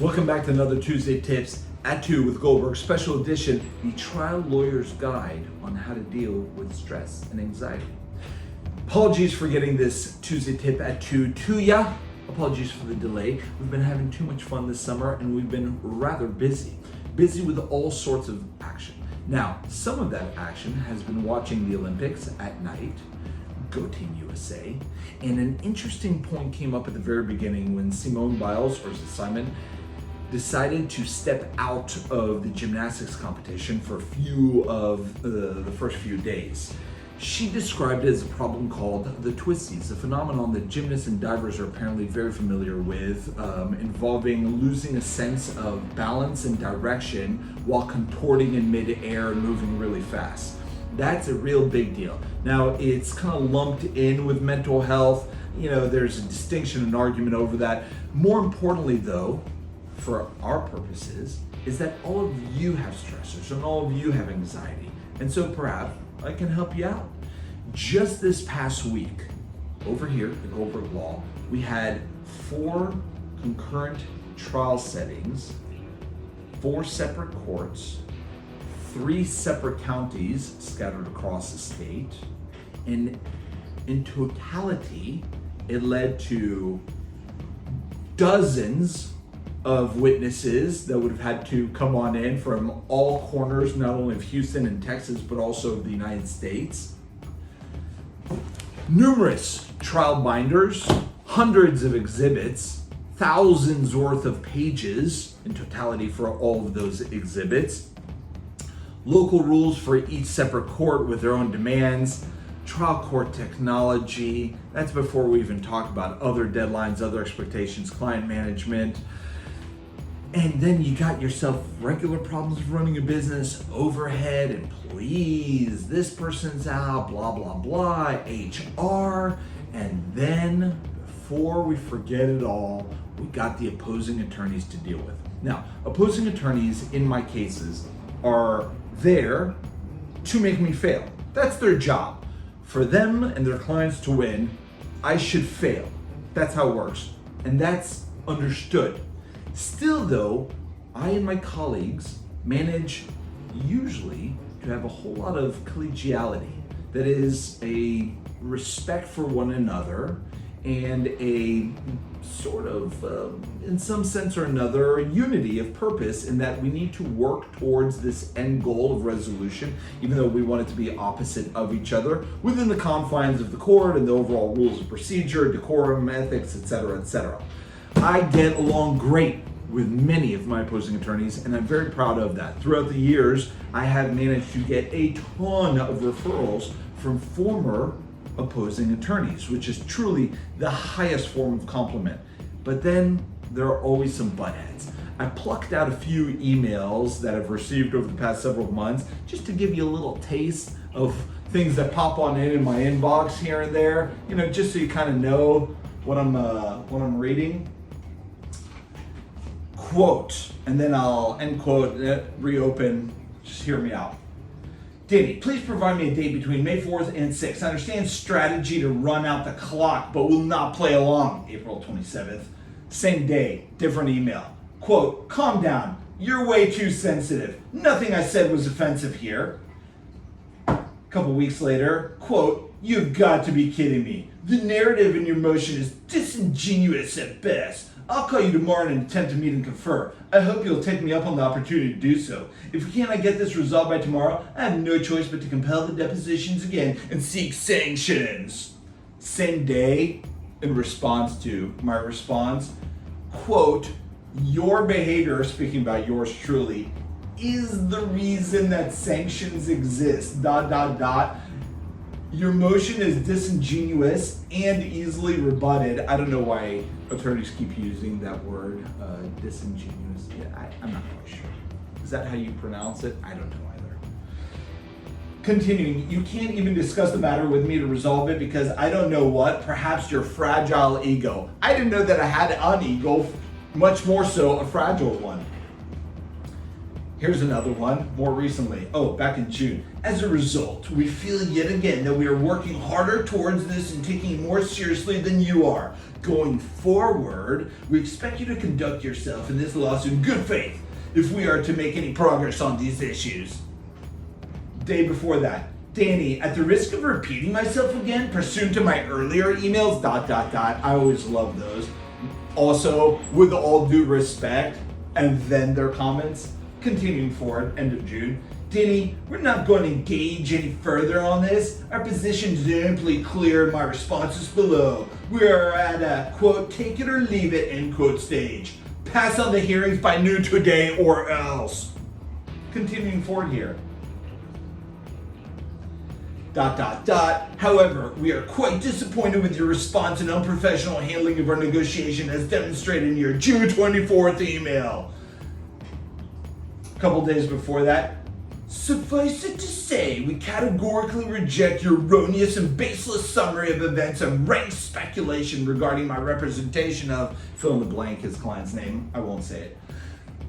Welcome back to another Tuesday Tips at 2 with Goldberg, special edition, the trial lawyer's guide on how to deal with stress and anxiety. Apologies for getting this Tuesday tip at 2 to ya. Apologies for the delay. We've been having too much fun this summer and we've been rather busy with all sorts of action. Now, some of that action has been watching the Olympics at night. Go Team USA. And an interesting point came up at the very beginning when Simone Biles, or Simon, decided to step out of the gymnastics competition for a few of the first few days. She described it as a problem called the Twisties, a phenomenon that gymnasts and divers are apparently very familiar with, involving losing a sense of balance and direction while contorting in mid-air and moving really fast. That's a real big deal. Now, it's kind of lumped in with mental health. You know, there's a distinction and argument over that. More importantly, though, for our purposes, is that all of you have stressors and all of you have anxiety. And so perhaps I can help you out. Just this past week, over here at Goldberg Law, we had 4 concurrent trial settings, 4 separate courts, 3 separate counties scattered across the state, and in totality, it led to dozens of witnesses that would have had to come on in from all corners, not only of Houston and Texas, but also of the United States. Numerous trial binders, hundreds of exhibits, thousands worth of pages in totality for all of those exhibits. Local rules for each separate court with their own demands, trial court technology, that's before we even talk about other deadlines, other expectations, client management. And then you got yourself regular problems of running a business, overhead, employees, this person's out, blah, blah, blah, HR. And then before we forget it all, we got the opposing attorneys to deal with. Now, opposing attorneys in my cases are there to make me fail. That's their job. For them and their clients to win, I should fail. That's how it works. And that's understood. Still though, I and my colleagues manage usually to have a whole lot of collegiality. That is a respect for one another and a sort of, in some sense or another, unity of purpose in that we need to work towards this end goal of resolution, even though we want it to be opposite of each other, within the confines of the court and the overall rules of procedure, decorum, ethics, etc., etc. I get along great with many of my opposing attorneys, and I'm very proud of that. Throughout the years, I have managed to get a ton of referrals from former opposing attorneys, which is truly the highest form of compliment. But then there are always some butt heads. I plucked out a few emails that I've received over the past several months just to give you a little taste of things that pop on in my inbox here and there, you know, just so you kind of know what I'm reading. Quote, and then I'll end quote, reopen, just hear me out. Danny, please provide me a date between May 4th and 6th. I understand strategy to run out the clock, but will not play along. April 27th. Same day, different email. Quote, calm down. You're way too sensitive. Nothing I said was offensive here. A couple weeks later, quote, you've got to be kidding me. The narrative in your motion is disingenuous at best. I'll call you tomorrow in an attempt to meet and confer. I hope you'll take me up on the opportunity to do so. If we cannot get this resolved by tomorrow, I have no choice but to compel the depositions again and seek sanctions. Same day, in response to my response, quote, your behavior, speaking about yours truly, is the reason that sanctions exist, ... Your motion is disingenuous and easily rebutted. I don't know why attorneys keep using that word, disingenuous. I'm not quite sure. Is that how you pronounce it? I don't know either. Continuing, you can't even discuss the matter with me to resolve it because I don't know what, perhaps your fragile ego. I didn't know that I had an ego, much more so a fragile one. Here's another one, more recently. Oh, back in June. As a result, we feel yet again that we are working harder towards this and taking it more seriously than you are. Going forward, we expect you to conduct yourself in this lawsuit in good faith if we are to make any progress on these issues. Day before that, Danny, at the risk of repeating myself again, pursuant to my earlier emails, ... I always love those. Also, with all due respect, and then their comments, continuing forward, end of June. Danny, we're not going to engage any further on this. Our position is amply clear in my responses below. We are at a, quote, take it or leave it, end quote stage. Pass on the hearings by noon today or else. Continuing forward here. ... However, we are quite disappointed with your response and unprofessional handling of our negotiation as demonstrated in your June 24th email. A couple days before that, suffice it to say, we categorically reject your erroneous and baseless summary of events and rank speculation regarding my representation of, fill in the blank, his client's name, I won't say it.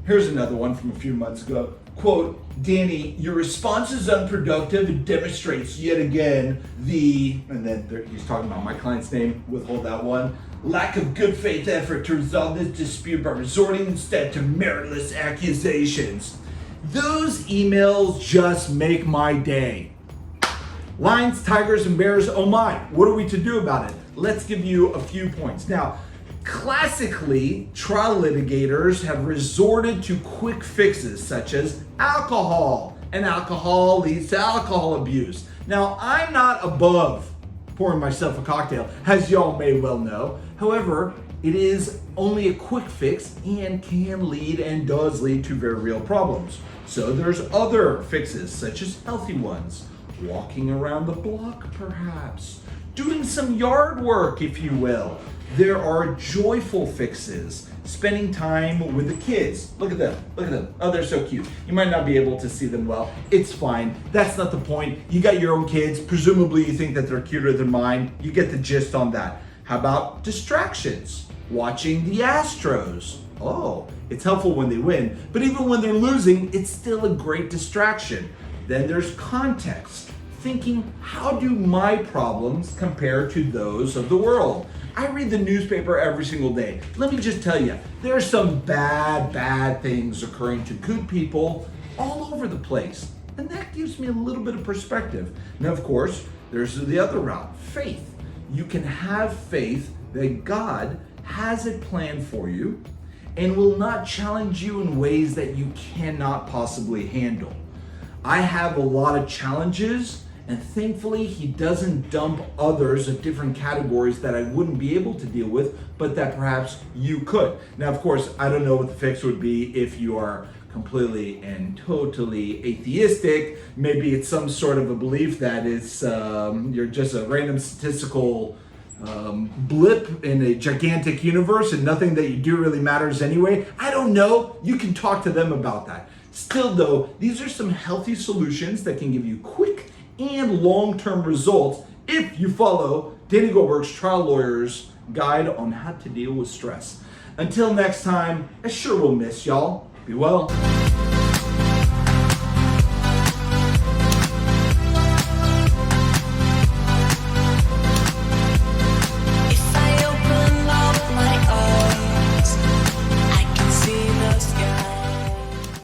Here's another one from a few months ago. Quote, Danny, your response is unproductive. It demonstrates yet again the, and then he's talking about my client's name, withhold that one, lack of good faith effort to resolve this dispute by resorting instead to meritless accusations. Those emails just make my day. Lions, tigers, and bears, oh my, what are we to do about it? Let's give you a few points. Now, classically, trial litigators have resorted to quick fixes such as alcohol, and alcohol leads to alcohol abuse. Now, I'm not above pouring myself a cocktail, as y'all may well know. However, it is only a quick fix and can lead and does lead to very real problems. So there's other fixes, such as healthy ones. Walking around the block, perhaps. Doing some yard work, if you will. There are joyful fixes. Spending time with the kids. Look at them, look at them. Oh, they're so cute. You might not be able to see them well. It's fine. That's not the point. You got your own kids. Presumably you think that they're cuter than mine. You get the gist on that. How about distractions? Watching the Astros. Oh, it's helpful when they win, but even when they're losing, it's still a great distraction. Then there's context. Thinking, how do my problems compare to those of the world? I read the newspaper every single day. Let me just tell you, there are some bad things occurring to good people all over the place. And that gives me a little bit of perspective. Now, of course, there's the other route, faith. You can have faith that God has a plan for you and will not challenge you in ways that you cannot possibly handle. I have a lot of challenges, and thankfully he doesn't dump others of different categories that I wouldn't be able to deal with, but that perhaps you could. Now, of course, I don't know what the fix would be if you are completely and totally atheistic. Maybe it's some sort of a belief that it's you're just a random statistical blip in a gigantic universe and nothing that you do really matters anyway. I don't know. You can talk to them about that. Still though, these are some healthy solutions that can give you quick and long-term results if you follow Danny Goldberg's Trial Lawyer's Guide on How to Deal with Stress. Until next time, I sure will miss y'all. Be well.